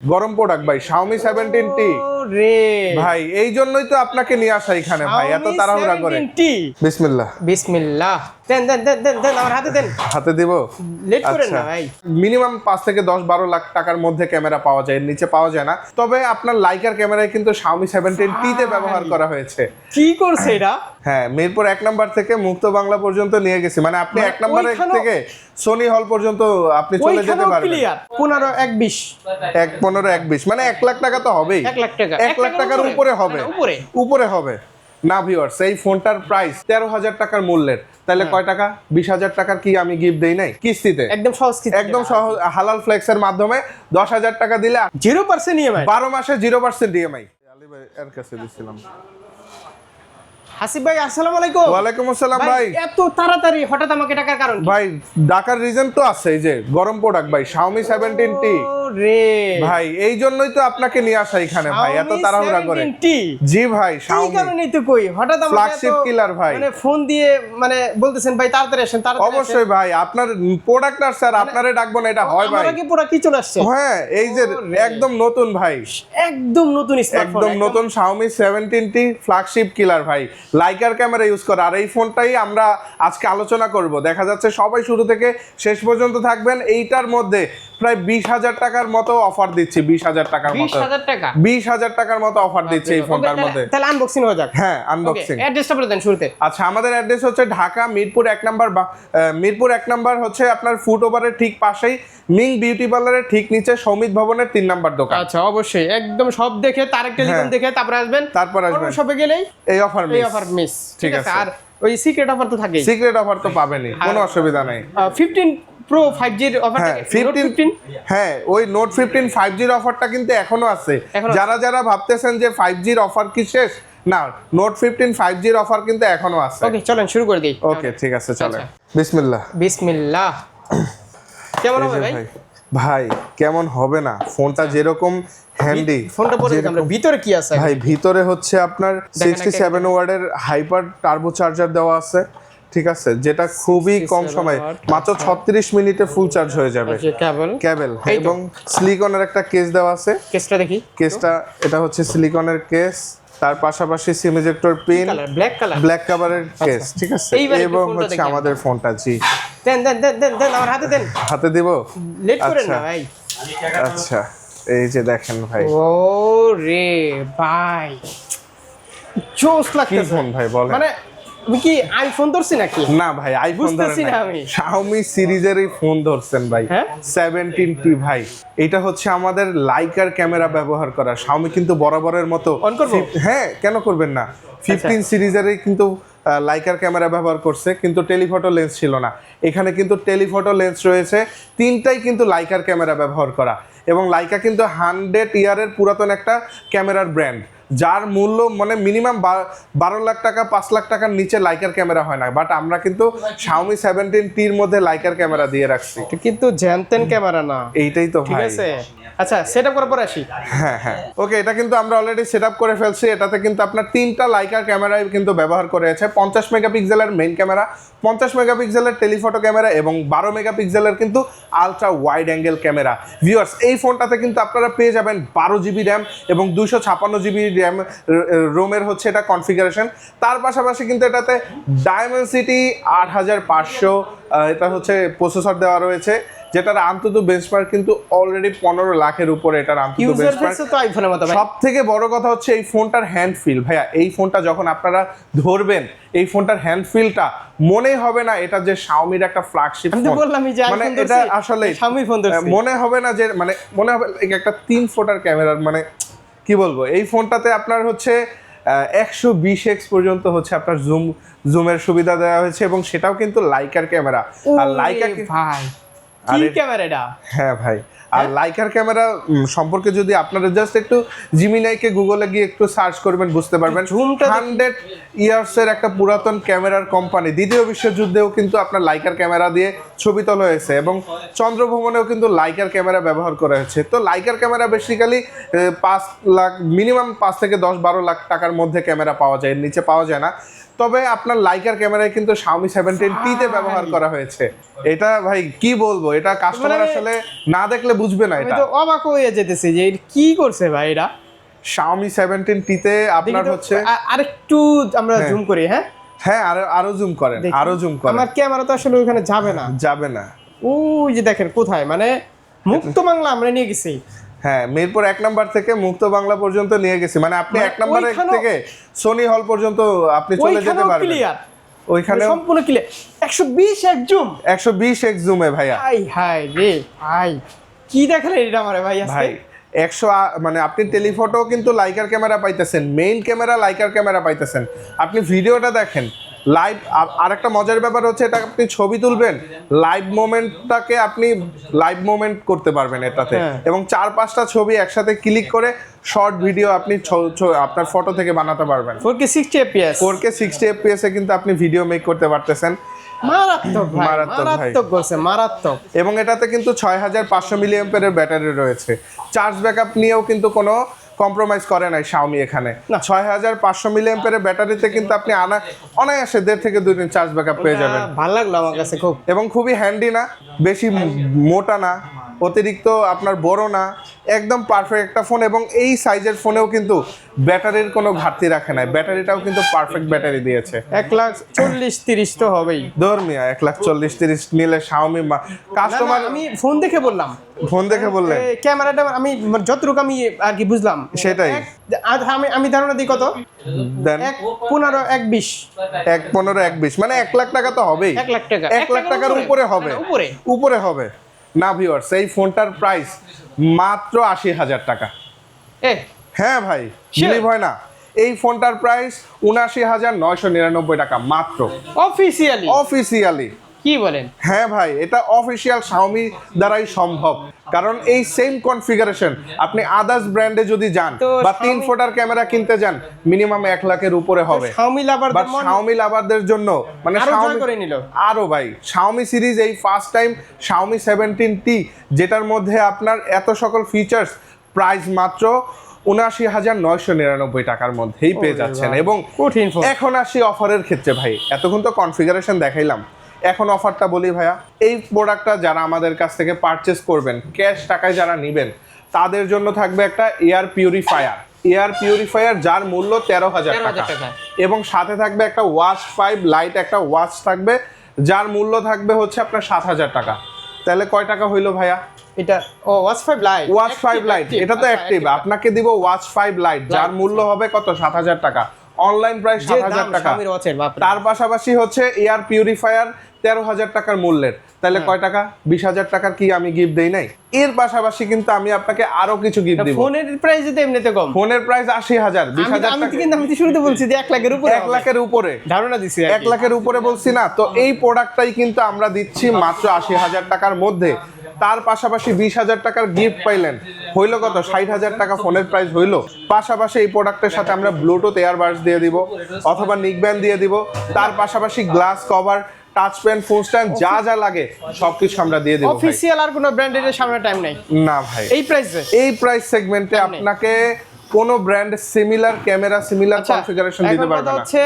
গরম প্রোডাক্ট ভাই Xiaomi 17T রে ভাই এই জন্যই তো আপনাকে নিয়ে আসা এখানে ভাই এত তাড়াহুড়া করে। বিসমিল্লাহ বিসমিল্লাহ। দেন দেন দেন দেন দেন আমার হাতে দেন। হাতে দিব। লেট করেন না ভাই। মিনিমাম 5 থেকে 10-12 লাখ টাকার মধ্যে ক্যামেরা পাওয়া যায়, এর নিচে পাওয়া যায় না। তবে আপনার লাইকার ক্যামেরায় কিন্তু Xiaomi 17T তে ব্যবহার করা হয়েছে। কি করছে এটা? হ্যাঁ, মিরপুর 1 নাম্বার থেকে মুক্ত বাংলা পর্যন্ত নিয়ে গেছি, মানে আপনি 1 নাম্বারের থেকে সোনি হল পর্যন্ত আপনি চলে যেতে পারবেন। ক্লিয়ার 15 1 20 15 1 20 মানে 1 লাখ টাকা তো হবেই। 1 লাখ টাকা 1 লাখ টাকার উপরে হবে, উপরে হবে না ভিউয়ার্স। এই ফোনটার প্রাইস 13,000 টাকার মূল্যের, তাহলে কয় টাকা? 20,000 টাকার কি আমি গিফট দেই নাই কিস্তিতে? একদম সহজ কিস্তি, একদম সহজ হালাল ফ্লেক্সের মাধ্যমে 10,000 টাকা দিলে 0% ইএমআই 12 মাসে 0% ইএমআই। আলী ভাই এর কাছে দিছিলাম। হাসিব ভাই আসসালামু আলাইকুম। ওয়ালাইকুম আসসালাম ভাই। এত তাড়াতাড়ি হঠাৎ আমাকে টাকার কারণ কি? ভাই ডাকার রিজন তো আছে, এই যে গরম প্রোডাক্ট ভাই Xiaomi 17T রে ভাই এই জন্যই তো আপনাকে নিয়ে আসা এখানে ভাই এত তাড়াহুড়া করে। জি ভাই এই Xiaomi কারণেই তো কই হঠাৎ আমাকে ফ্ল্যাগশিপ কিলার ভাই, মানে ফোন দিয়ে মানে বলতেছেন ভাই তাড়াতাড়ি আসেন তাড়াতাড়ি আসেন। অবশ্যই ভাই আপনার প্রোডাক্ট আর স্যার আপনারে ডাকবো না, এটা হয় ভাই। আমার কি পুরো কি চলে আসছে? হ্যাঁ এই যে একদম নতুন ভাই, একদম নতুন স্মার্টফোন, একদম নতুন Xiaomi 17T ফ্ল্যাগশিপ কিলার ভাই, লাইকার ক্যামেরা ইউজ করা। আর এই ফোনটাই আমরা আজকে আলোচনা করব। দেখা যাচ্ছে সবাই শুরু থেকে শেষ পর্যন্ত থাকবেন। এইটার মধ্যে প্রায় 20,000 টাকার মতো অফার দিচ্ছি, 20,000 টাকার মতো, 20,000 টাকা 20,000 টাকার মতো অফার দিচ্ছি এই ফোনটার মধ্যে। তাহলে আনবক্সিং হয়ে যাক। হ্যাঁ আনবক্সিং। অ্যাড্রেসটা বলে দেন শুরুতে। আচ্ছা, আমাদের অ্যাড্রেস হচ্ছে ঢাকা মিরপুর 1 নাম্বার, মিরপুর 1 নাম্বার হচ্ছে আপনার ফুট ওভারের ঠিক পাশেই মিং বিউটি পার্লারের ঠিক নিচে সৌমিত ভবনের 3 নাম্বার দোকান। আচ্ছা অবশ্যই একদম সব দেখে তারেক টেলিকম দেখে তারপর আসবেন, তারপর আসবেন। সবে গেলেই এই অফার মিস। ঠিক আছে। আর ওই সিক্রেট অফার তো থাকেই। সিক্রেট অফার তো পাবেনই, কোনো অসুবিধা নাই। 15 প্রো 5G এর অফার থাকে। 15 হ্যাঁ, ওই নোট 15 5G এর অফারটা কিন্তু এখনো আছে। যারা যারা ভাবতেছেন যে 5G এর অফার কি শেষ, না, নোট 15 5G এর অফার কিন্তু এখনো আছে। ওকে চলেন শুরু করে দেই। ওকে ঠিক আছে চলেন। বিসমিল্লাহ। বিসমিল্লাহ। কেমন হবে ভাই? ভাই কেমন হবে না, ফোনটা যেরকম হ্যান্ডি। ফোনটা পরে আমরা ভিতরে কি আছে ভাই? ভিতরে হচ্ছে আপনার 67 ওয়াটের হাইপার টার্বো চার্জার দেওয়া আছে, ঠিক আছে, যেটা খুবই কম সময়, মাত্র 36 মিনিটে ফুল চার্জ হয়ে যাবে। কেবল এবং সিলিকনের একটা কেস দেওয়া আছে। কেসটা দেখি। কেসটা এটা হচ্ছে সিলিকনের কেস, তার পাশাপাশি সিম ইজেক্টর পিন, ব্ল্যাক কাভারের কেস, ঠিক আছে। এবং হচ্ছে আমাদের ফোনটা। জি দেন দেন দেন দেন দেন আমার হাতে দেন। হাতে দিব। লেট করেন না ভাই। আচ্ছা এই যে দেখেন ভাই। ও রে ভাই জোস লাগতেছে। কি ফোন ভাই বলেন? মানে আমি কি আইফোন ধরছি নাকি? না ভাই আইফোন ধরছেন না, Xiaomi সিরিজেরই ফোন ধরছেন ভাই। 17T ভাই, এটা হচ্ছে আমাদের লাইকার ক্যামেরা ব্যবহার করা। Xiaomi কিন্তু বরাবরের মতো অন করব। হ্যাঁ কেন করবেন না, 15 সিরিজেরই কিন্তু লাইকার ক্যামেরা ব্যবহার করছে, কিন্তু টেলিফটো লেন্স ছিল না। এখানে কিন্তু টেলিফটো লেন্স রয়েছে, তিনটাই কিন্তু লাইকার ক্যামেরা ব্যবহার করা। এবং লাইকা কিন্তু 100 ইয়ারের পুরাতন একটা ক্যামেরার ব্র্যান্ড, যার মূল্য মানে মিনিমাম 12 লাখ টাকা 5 লাখ টাকার নিচে লাইকার ক্যামেরা হয় না। বাট আমরা কিন্তু Xiaomi 17Tর মধ্যে লাইকার ক্যামেরা দিয়ে রাখছি, কিন্তু জ্যামতেন ক্যামেরা না। এইটাই তো ঠিক ভাই। আছে আচ্ছা সেটআপ করার পর আসি। হ্যাঁ হ্যাঁ ওকে, এটা কিন্তু আমরা অলরেডি সেটআপ করে ফেলছি। এটাতে কিন্তু আপনার 3টা লাইকার ক্যামেরায় কিন্তু ব্যবহার করে আছে। 50 মেগাপিক্সেলের মেইন ক্যামেরা, 50 মেগাপিক্সেলের টেলিফটো ক্যামেরা এবং 12 মেগাপিক্সেলের কিন্তু ultra wide angle camera. Viewers এই ফোনটাতে কিন্তু আপনারা পেয়ে যাবেন 12 জিবি র্যাম এবং 256 জিবি র্যাম রোমের হচ্ছে এটা কনফিগারেশন। তার পাশাপাশি কিন্তু এটাতে ডায়মেনসিটি 8500 এটা হচ্ছে প্রসেসর দেওয়া রয়েছে, যেটার আন্তত বেঞ্চমার্ক কিন্তু অলরেডি 15 লাখের উপরে। এটার আন্তত বেঞ্চমার্ক সব থেকে বড় কথা হচ্ছে এই ফোনটার হ্যান্ড ফিল। ভাইয়া এই ফোনটা যখন আপনারা ধরবেন, এই ফোনটার হ্যান্ড ফিলটা মনে হবে না এটা যে Xiaomi-র একটা ফ্ল্যাগশিপ ফোন। মানে এটা আসলে মনে হবে না যে, মানে মনে হবে একটা 3 ফোটার ক্যামেরার, মানে কি বলবো, এই ফোনটাতে আপনার হচ্ছে 120x পর্যন্ত হচ্ছে আপনার জুমের সুবিধা দেওয়া হয়েছে এবং সেটাও কিন্তু লাইকার ক্যামেরা। আর লাইকা ভাই কি ক্যামেরা এটা? হ্যাঁ ভাই, আর লাইকার ক্যামেরা সম্পর্কে যদি আপনারা জাস্ট একটু জিমিনাইকে গুগলে গিয়ে একটু সার্চ করবেন বুঝতে পারবেন। 100 ইয়ার্সের একটা পুরাতন ক্যামেরার কোম্পানি, দ্বিতীয় বিশ্বযুদ্ধেও কিন্তু আপনার লাইকার ক্যামেরা দিয়ে ছবি তোলা হয়েছে এবং চন্দ্রভ্রমণেও কিন্তু লাইকার ক্যামেরা ব্যবহার করা হয়েছে। তো liker camera basically 5 lakh minimum 5 থেকে 10-12 লাখ টাকার মধ্যে ক্যামেরা পাওয়া যায়, এর নিচে পাওয়া যায় না। তবে আপনার লাইকার ক্যামেরায় কিন্তু Xiaomi 17T তে ব্যবহার করা হয়েছে। এটা ভাই কি বলবো, এটা কাস্টমার আসলে না দেখলে বুঝবে না। আমি এটা তো অবাক হয়ে যেতেছি যে এটা কি করছে ভাই এরা। Xiaomi 17T তে আপনার হচ্ছে আরেকটু আমরা জুম করি। হ্যাঁ হ্যাঁ, আরো জুম করেন, আরো জুম করেন। আমার ক্যামেরা তো আসলে ওখানে যাবে না। যাবে না। ওই যে দেখেন কোথায়, মানে মুক্ত বাংলা আমরা নিয়ে গেছি। হ্যাঁ, মিরপুর 1 নাম্বার থেকে মুক্ত বাংলা পর্যন্ত নিয়ে গেছি, মানে আপনি 1 নাম্বারের থেকে সোনি হল পর্যন্ত আপনি চলে যেতে পারবেন। ক্লিয়ার, ওইখানে সম্পূর্ণ ক্লিয়ার। 120 এক জুম, 120x জুমে ভাইয়া। হাই হাই রে ভাই, কি দেখালে এটা আমারে ভাই আজকে। ভাই 100 মানে আপনি টেলিফটো কিন্তু লাইকার ক্যামেরা পাইতেছেন, মেইন ক্যামেরা লাইকার ক্যামেরা পাইতেছেন। আপনি ভিডিওটা দেখেন লাইভ। আর একটা মজার ব্যাপার হচ্ছে, এটা আপনি ছবি তুলবেন, লাইভ মোমেন্টটাকে আপনি লাইভ মোমেন্ট করতে পারবেন এটাতে। এবং 4-5টা ছবি একসাথে ক্লিক করে শর্ট ভিডিও আপনি আপনার ফটো থেকে বানাতে পারবেন। 4K 60 fps, 4K 60 fps এ কিন্তু আপনি ভিডিও মেক করতে পারতেছেন। মারাত্মক ভাই, মারাত্মক ভাই। মারাত্মক বলছে, মারাত্মক। এবং এটাতে কিন্তু 6500 মিলিঅ্যাম্পিয়ারের ব্যাটারি রয়েছে। চার্জ ব্যাকআপ নিয়েও কিন্তু কোনো কম্প্রোমাইজ করে নাই Xiaomi এখানে। 6500 মিলিঅ্যাম্পিয়ারের ব্যাটারিতে কিন্তু আপনি অনায়াসে 1.5 থেকে 2 দিন চার্জ ব্যাকআপ পেয়ে যাবেন। ভালো লাগলো আমার কাছে খুব। এবং খুবই হ্যান্ডি না, বেশি মোটা না, অতিরিক্ত আপনার বড় না, একদম পারফেক্ট একটা ফোন। এবং এই সাইজের ফোনেও কিন্তু ব্যাটারির কোনো ঘাটতি রাখে নাই, ব্যাটারিটাও কিন্তু পারফেক্ট ব্যাটারি দিয়েছে। 1,40,30 তো হবেই ধর্মিয়া 1,40,30 নিলে Xiaomi কাস্টমার। আমি ফোন দেখে বললাম, ফোন দেখে বললেন ক্যামেরাটা আমি যতটুকু আমি আর কি বুঝলাম সেটাই। আমি ধারণা দিই কত, দেন 1,15, 1,20, 1,15, 1,20 মানে 1 লাখ টাকা তো হবেই। 1 লাখ টাকা, 1 লাখ টাকার উপরে হবে, উপরে হবে না ভিউয়ার্স। এই ফোনটার প্রাইস মাত্র 80,000 টাকা। হ্যাঁ ভাই, বিলিভ হয় না। এই ফোনটার প্রাইস 79,999 টাকা মাত্র, অফিসিয়ালি। কি বলেন? হ্যাঁ ভাই, এটা অফিসিয়াল Xiaomi দ্বারাই সম্ভব। কারণ এই সেম কনফিগারেশন আপনি আদার্স ব্র্যান্ডে যদি যান বা 3 ফোটার ক্যামেরা কিনতে যান, মিনিমাম 1 লাখের উপরে হবে। বাট Xiaomi লাভারদের জন্য মানে আরো ভাই, Xiaomi সিরিজ এই ফার্স্ট টাইম Xiaomi 17T, যেটার মধ্যে আপনার এত সকল ফিচার্স, প্রাইস মাত্র 79,999 টাকার মধ্যেই পেয়ে যাচ্ছেন। এবং এখন আসি অফারের ক্ষেত্রে ভাই। এতক্ষণ তো কনফিগারেশন দেখাইলাম, এখন অফারটা বলি ভাইয়া। এই প্রোডাক্টটা যারা আমাদের কাছ থেকে পারচেস করবেন, ক্যাশ টাকায় যারা নেবেন, তাদের জন্য থাকবে একটা এয়ার পিউরিফায়ার যার মূল্য 13,000 টাকা। এবং সাথে থাকবে একটা ওয়াচ 5 লাইট, একটা ওয়াচ থাকবে যার মূল্য থাকবে হচ্ছে আপনার 7,000 টাকা। তাহলে কয় টাকা হইলো ভাইয়া? এটা ওয়াচ 5 লাইট, এটা তো অ্যাক্টিভ। আপনাকে দিব ওয়াচ 5 লাইট যার মূল্য হবে কত? 7,000 টাকা। অনলাইন প্রাইস 7,000 টাকা। তার পাশাপাশি হচ্ছে এয়ার পিউরিফায়ার 13,000 টাকার মূল্যের। তাহলে কয় টাকা? 20,000 টাকার কি আমি গিফট দেই নাই? এর পাশাপাশি কিন্তু আমি আপনাকে আরো কিছু গিফট দিব। ফোনের প্রাইস তো এমনিতে কম, ফোনের প্রাইস 80,000। 20,000 আমি কিন্তু শুরুতে বলছি যে 1 লাখের উপরে, 1 লাখের উপরে ধারণা দিছি। 1 লাখের উপরে বলছি না তো? এই প্রোডাক্টটাই কিন্তু আমরা দিচ্ছি মাত্র 80,000 টাকার মধ্যে। তার পাশাপাশি 20,000 টাকার গিফট পাইলেন, হইলো কত? 60,000 টাকা ফোনের প্রাইস হইলো। পাশাপাশি এই প্রোডাক্টের সাথে আমরা ব্লুটুথ ইয়ারবাডস দিয়ে দিব অথবা নিকব্যান্ড দিয়ে দিব। তার পাশাপাশি glass cover, touch pen, phone stand, যা যা লাগে সবকিছু আমরা দিয়ে দেব। অফিশিয়াল আর কোনো ব্র্যান্ডের সামনে টাইম নাই না ভাই। এই প্রাইস সেগমেন্টে আপনাকে কোন brand similar camera, similar configuration দিতে পারবে না। হচ্ছে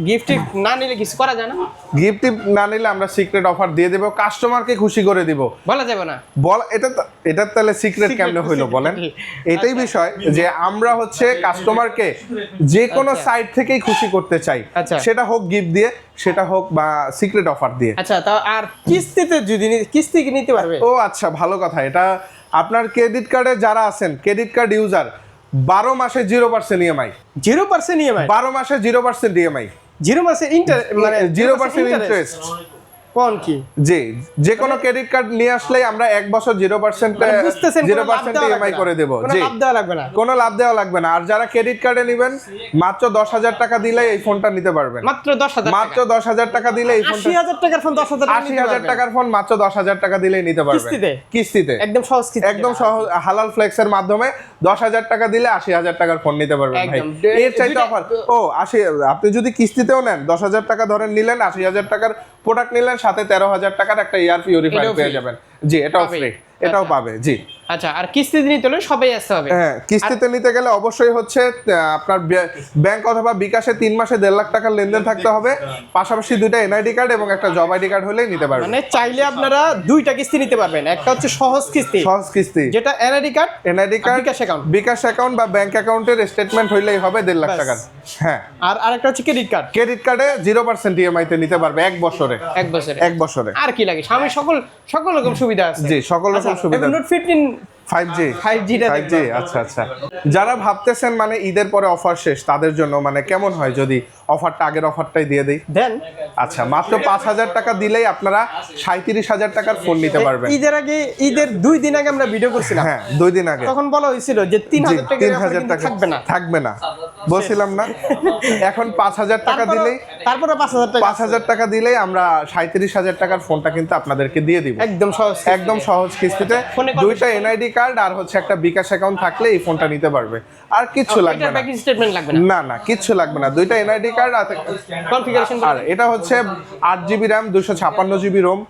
গিফট না নিলে কিছু করা যায় না। গিফট না নিলে আমরা সিক্রেট অফার দিয়ে দেব, কাস্টমারকে খুশি করে দিব। বলা যাবে না, এটা তাহলে সিক্রেট কেমনে হইলো বলেন? এটাই বিষয় যে আমরা হচ্ছে কাস্টমারকে যে কোনো সাইট থেকেই খুশি করতে চাই, সেটা হোক গিফট দিয়ে, সেটা হোক বা সিক্রেট অফার দিয়ে। আচ্ছা, তা আর কিস্তিতে যদি কিস্তি নিতে পারবে? ও আচ্ছা, ভালো কথা। এটা আপনার ক্রেডিট কার্ডে যারা আছেন, ক্রেডিট কার্ড ইউজার, 12 মাসে 0% EMI, 0% EMI, 12 মাসে 0% EMI, 0% ইন্টারেস্ট, মানে 0% ইন্টারেস্ট। কোন কি? জি, যে কোনো ক্রেডিট কার্ড নিয়ে আসলেই আমরা 1 বছর 0% EMI করে দেব। জি, লাভ দেওয়া লাগবে না, কোনো লাভ দেওয়া লাগবে না। আর যারা ক্রেডিট কার্ডে নেবেন, মাত্র 10,000 টাকা দিলেই এই ফোনটা নিতে পারবেন। মাত্র 10,000 টাকা দিলে এই ফোনটা, 80,000 টাকার ফোন 80,000 টাকার ফোন মাত্র 10,000 টাকা দিলেই নিতে পারবেন কিস্তিতে। একদম সহজ কিস্তি, একদম সহজ হালাল ফ্লেক্সের মাধ্যমে 10,000 টাকা দিলে 80,000 টাকার ফোন নিতে পারবেন ভাই। এর চাইতে অফার। ও 80, আপনি যদি কিস্তিতেও নেন, 10,000 টাকা ধরেন নিলেন, 80,000 টাকার প্রোডাক্ট নিলেন, সাথে 13,000 টাকার একটা এয়ার পিউরিফায়ার পেয়ে যাবেন। জি এটাও পাবে। ফ্রি, এটাও আচ্ছা। পাবে জি। আচ্ছা, আর কিস্তিতে নিতে হলে সবাই আসতে হবে। হ্যাঁ, কিস্তিতে নিতে গেলে অবশ্যই হচ্ছে আপনার ব্যাংক অথবা বিকাশে 3 মাসে 1.5 লাখ টাকার লেনদেন থাকতে হবে, পাশাপাশি 2টা এনআইডি কার্ড এবং একটা জব আইডি কার্ড হলেই নিতে পারবেন। মানে চাইলে আপনারা 2টা কিস্তি নিতে পারবেন, একটা হচ্ছে সহজ কিস্তি, সহজ কিস্তি, যেটা এনআইডি কার্ড, এনআইডি কার্ড, বিকাশ অ্যাকাউন্ট বা ব্যাংক অ্যাকাউন্টের স্টেটমেন্ট হইলেই হবে 1.5 লাখ ব্যাস। টাকার। হ্যাঁ, আর আরেকটা হচ্ছে ক্রেডিট কার্ড, ক্রেডিট কার্ডে 0% ইএমআই তে নিতে পারবে 1 বছরে। 1 বছরে। 1 বছরে। আর কি লাগে, সামনে সকল রকম সুবিধা আছে। জি, সকল রকম সুবিধা। নোট 15 5G 5G টা 5G আচ্ছা আচ্ছা। যারা ভাবতেছেন মানে ঈদের পরে অফার শেষ, তাদের জন্য মানে কেমন হয় যদি অফারটা আগের অফারটাই দিয়ে দেই? দেন। আচ্ছা, মাত্র 5,000 টাকা দিলেই আপনারা 37,000 টাকার ফোন নিতে পারবেন। ঈদের 2 দিন আগে আমরা ভিডিও করছিলাম। হ্যাঁ, 2 দিন আগে তখন বলা হয়েছিল যে 3,000 টাকা 3,000 টাকা থাকবে না, বলছিলাম না? এখন 5,000 টাকা দিলেই, তারপরে 5,000 টাকা 5,000 টাকা দিলেই আমরা 37,000 টাকার ফোনটা কিন্তু আপনাদেরকে দিয়ে দিব একদম সহজ কিস্তিতে। 2টা এনআইডি কার্ড আর হচ্ছে একটা বিকাশ অ্যাকাউন্ট থাকলে এই ফোনটা নিতে পারবে, আর কিচ্ছু লাগবে না। ব্যাংক স্টেটমেন্ট লাগবে না, না কিচ্ছু লাগবে না। 2টা এনআইডি কার্ড কনফিগারেশন। আর এটা হচ্ছে 8GB RAM 256GB ROM,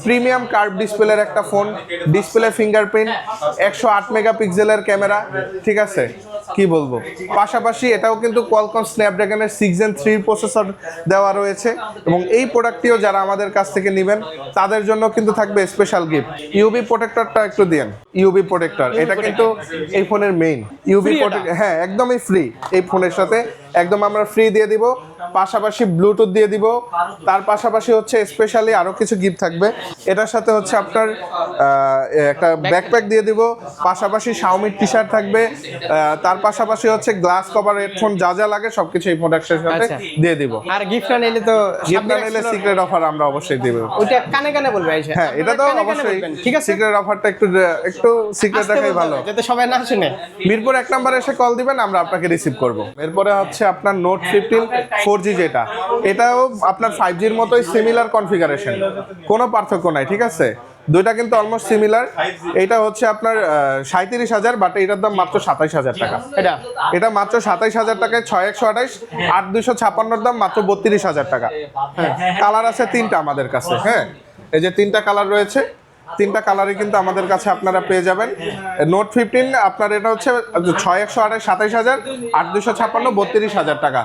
premium curve ডিসপ্লের একটা ফোন, ডিসপ্লে ফিঙ্গারপ্রিন্ট, 108 মেগাপিক্সেলের ক্যামেরা, ঠিক আছে? কি বলবো, পাশাপাশি এটাও কিন্তু কোয়ালকম স্ন্যাপড্রাগনের 6 Gen 3 প্রসেসর দেওয়া রয়েছে। এবং এই প্রোডাক্টটিও যারা আমাদের কাছ থেকে নেবেন তাদের জন্য কিন্তু থাকবে স্পেশাল গিফট। ইউভি প্রোটেক্টরটা একটু দেন। ইউভি প্রোটেক্টর এটা কিন্তু এই ফোনের মেইন। ইউভি প্রোটেক্টর হ্যাঁ একদমই ফ্রি, এই ফোনের সাথে একদম আমরা ফ্রি দিয়ে দিব, পাশাপাশি ব্লুটুথ দিয়ে দিব। তার পাশাপাশি হচ্ছে স্পেশালি আরো কিছু গিফট থাকবে। এটার সাথে হচ্ছে আপনার একটা ব্যাকপ্যাক দিয়ে দিব, পাশাপাশি শাওমি টি-শার্ট থাকবে, তার পাশাপাশি হচ্ছে গ্লাস কভার, হেডফোন, যা যা লাগে সবকিছু এই প্রোডাক্টের সাথে দিয়ে দিব। আর গিফট না নিলে তো সিক্রেট অফার আমরা অবশ্যই দিব। ওইটা কানে কানে বলবে আইসা। হ্যাঁ, এটা তো অবশ্যই, ঠিক আছে। সিক্রেট অফারটা একটু সিক্রেট রাখাই ভালো, যাতে সবাই না শুনে। মিরপুর 1 নম্বরে এসে কল দিবেন, আমরা আপনাকে রিসিভ করব। এরপরে হচ্ছে আপনার নোট 15 4G, যেটা এটাও আপনার 5G এর মতোই সিমিলার কনফিগারেশন, কোনো পার্থক্য নাই, ঠিক আছে? দুইটা কিন্তু অলমোস্ট সিমিলার। এটা হচ্ছে আপনার 37,000, বাট এটার দাম মাত্র 27,000 টাকা। এটা মাত্র 27,000 টাকায় 6/128, 8/256 দাম মাত্র 32,000 টাকা। কালার আছে 3টা আমাদের কাছে। হ্যাঁ, এই যে 3টা কালার রয়েছে, 3টা কালারই কিন্তু আমাদের কাছে আপনারা পেয়ে যাবেন। নোট 15 আপনার এটা হচ্ছে 6/128 27,000, 8/256 32,000 টাকা,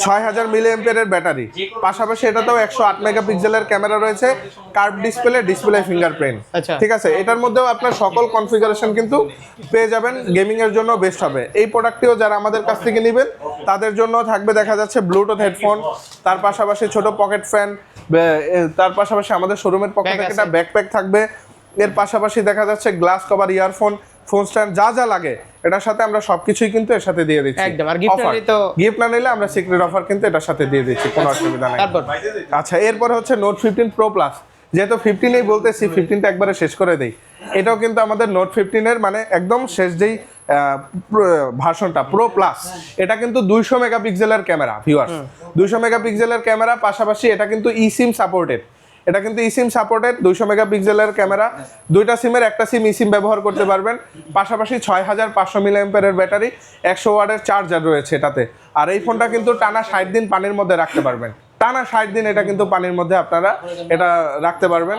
6,000 মিলিঅ্যাম্পিয়ারের ব্যাটারি, পাশাপাশি এটাতেও 108 মেগাপিক্সেলের ক্যামেরা রয়েছে, কার্ভ ডিসপ্লে ফিঙ্গারপ্রিন্ট, ঠিক আছে? এটার মধ্যেও আপনার সকল কনফিগারেশন কিন্তু পেয়ে যাবেন, গেমিং এর জন্য বেস্ট হবে। এই প্রোডাক্টটিও যারা আমাদের কাছ থেকে নেবেন তাদের জন্য থাকবে দেখা যাচ্ছে ব্লুটুথ হেডফোন, তার পাশাপাশি ছোট পকেট ফ্যান, তার পাশাপাশি আমাদের শোরুমের পক্ষ থেকে একটা ব্যাকপ্যাক থাকবে। এর পাশাপাশি দেখা যাচ্ছে glass cover, earphone, phone stand, যা যা লাগে এটার সাথে আমরা সবকিছুই কিন্তু এর সাথে দিয়ে দিচ্ছি। একদম। আর গিফট না নিলে আমরা সিক্রেট অফার কিন্তু এটার সাথে দিয়ে দিচ্ছি, কোনো অসুবিধা নাই। আচ্ছা, এরপর হচ্ছে নোট 15 প্রো প্লাস, যেহেতু 15 বলতেছি, 15টা একবারে শেষ করে দেই। এটাও কিন্তু আমাদের নোট 15 এর মানে একদম শেষ যেই ভার্সনটা প্রো প্লাস, এটা কিন্তু 200 মেগাপিক্সেলের ক্যামেরা ভিউয়ার্স, 200 মেগাপিক্সেলের ক্যামেরা, পাশাপাশি এটা কিন্তু ইসিম সাপোর্টেড। 200 মেগাপিক্সেলের ক্যামেরা, 2টা সিমের একটা সিম ইসিম ব্যবহার করতে পারবেন, পাশাপাশি 6,500 মিলিঅ্যাম্পিয়ারের ব্যাটারি, 100 ওয়াটের চার্জার রয়েছে এটাতে। আর এই ফোনটা কিন্তু টানা 60 দিন পানির মধ্যে রাখতে পারবেন, টানা 60 দিন এটা কিন্তু পানির মধ্যে আপনারা এটা রাখতে পারবেন।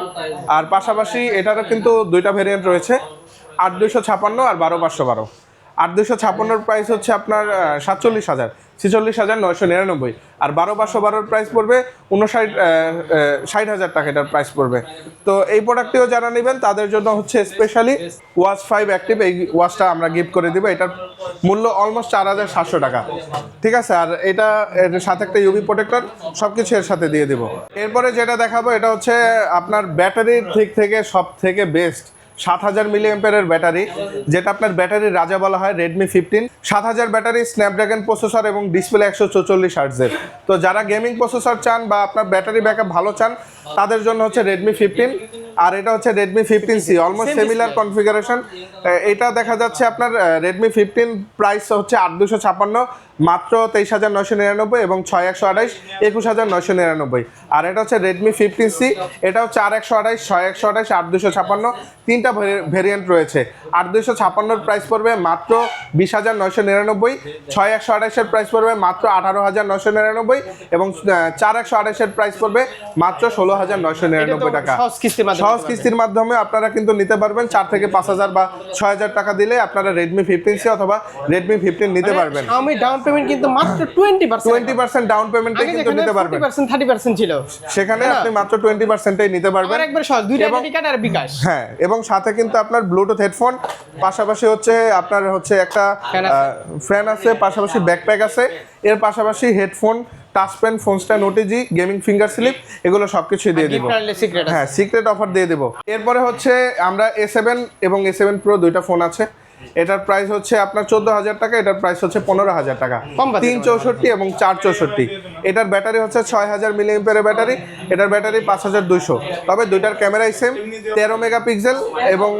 আর পাশাপাশি এটারও কিন্তু 2টা ভেরিয়েন্ট রয়েছে, 8/256 আর 12/512। 8/256 প্রাইস হচ্ছে আপনার 47,000, 46,999, আর 12/512 প্রাইস পড়বে 60,000 টাকা এটার প্রাইস পড়বে। তো এই প্রোডাক্টটিও যারা নেবেন তাদের জন্য হচ্ছে স্পেশালি ওয়াচ 5 অ্যাক্টিভ, এই ওয়াচটা আমরা গিফট করে দিব। এটার মূল্য অলমোস্ট 4,700 টাকা, ঠিক আছে? আর এর সাথে একটা ইউভি প্রোটেক্টর, সবকিছু এর সাথে দিয়ে দিব। এরপরে যেটা দেখাবো এটা হচ্ছে আপনার ব্যাটারির দিক থেকে সব থেকে বেস্ট 7,000 মিলিঅ্যাম্পিয়ারের ব্যাটারি, যেটা আপনার ব্যাটারির রাজা বলা হয়, রেডমি 15। 7,000 ব্যাটারি, স্ন্যাপড্রাগন প্রসেসর এবং ডিসপ্লে 144 হার্টজের। তো যারা গেমিং প্রসেসর চান বা আপনার ব্যাটারি ব্যাকআপ ভালো চান তাদের জন্য হচ্ছে রেডমি 15। আর এটা হচ্ছে Redmi 15C, almost similar configuration. এটা দেখা যাচ্ছে আপনার রেডমি 15 প্রাইস হচ্ছে 8/256, মাত্র 23,999 এবং 6128 21,999। আর এটা হচ্ছে রেডমি 15C, এটাও 4128, 6128, 8256 তিনটা ভেরিয়েন্ট রয়েছে। 8256 প্রাইস পড়বে মাত্র 20,999, 6128 প্রাইস পড়বে মাত্র 18,999 এবং 4128 প্রাইস পড়বে মাত্র 16,999 টাকা। সহজ কিস্তির মাধ্যমে আপনারা কিন্তু নিতে পারবেন। 4 থেকে 5,000 বা 6,000 টাকা দিলে আপনারা রেডমি 15C অথবা রেডমি 15 নিতে পারবেন। আমি ডাউন পেমেন্ট কিন্তু মাত্র 20% ডাউন পেমেন্টে কিন্তু নিতে পারবেন। 30% ছিল, সেখানে আপনি মাত্র 20%এই নিতে পারবেন। আর একবার সহজ, দুইটা আইডেন্টি কার্ড আর বিকাশ। হ্যাঁ, এবং সাথে কিন্তু আপনার ব্লুটুথ হেডফোন, পাশাপাশি হচ্ছে আপনার হচ্ছে একটা ফ্যান আছে, পাশাপাশি ব্যাকপ্যাক আছে, এর পাশাপাশি headphone, touch pen, phone stand, OTG, gaming finger slip, এগুলো সবকিছুই দিয়ে দিব। হ্যাঁ, সিক্রেট অফার দিয়ে দেব। এরপরে হচ্ছে আমরা A7 এবং A7 Pro দুইটা ফোন আছে। এটার প্রাইস হচ্ছে আপনার 14,000 টাকা, এটার প্রাইস হচ্ছে 15,000 টাকা। 364 এবং 464। এটার ব্যাটারি হচ্ছে 6000 মিলিঅ্যাম্পিয়ারের ব্যাটারি, এটার ব্যাটারি 5200। তবে দুইটার ক্যামেরাই সেম, 13 মেগাপিক্সেল এবং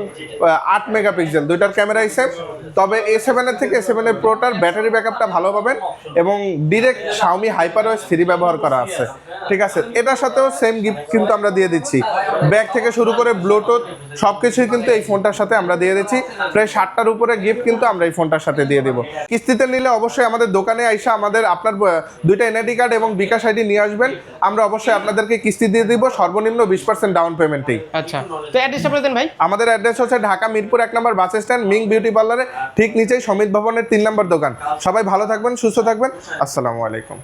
8 মেগাপিক্সেল দুইটার ক্যামেরাই সেম। তবে A7 এর থেকে A7 এর Proটার ব্যাটারি ব্যাকআপটা ভালো পাবেন এবং ডিরেক্ট Xiaomi HyperOS 3 ব্যবহার করা আছে। ঠিক আছে, এটার সাথেও সেম গিফট কিন্তু আমরা দিয়ে দিচ্ছি। ব্যাগ থেকে শুরু করে ব্লুটুথ সবকিছুই কিন্তু এই ফোনটার সাথে আমরা দিয়ে দিচ্ছি। প্রায় 60টার উপরে গিফট কিন্তু আমরা এই ফোনটার সাথে দিয়ে দেব। কিস্তিতে নিলে অবশ্যই আমাদের দোকানে আইসা আপনার দুইটা এনআইডি কার্ড এবং বিকাশ আইডি নিয়ে আসবেন। আমরা অবশ্যই আপনাদেরকে কিস্তি দিয়ে দিব সর্বনিম্ন 20% ডাউন পেমেন্টেই। আচ্ছা, তো অ্যাড্রেসটা বলে দেন ভাই। আমাদের অ্যাড্রেস হচ্ছে ঢাকা মিরপুর 1 নম্বর বাস স্ট্যান্ড, মিং বিউটি পার্লারে ঠিক নিচেই সমিত ভবনের 3 নম্বর দোকান। সবাই ভালো থাকবেন, সুস্থ থাকবেন। আসসালামু আলাইকুম।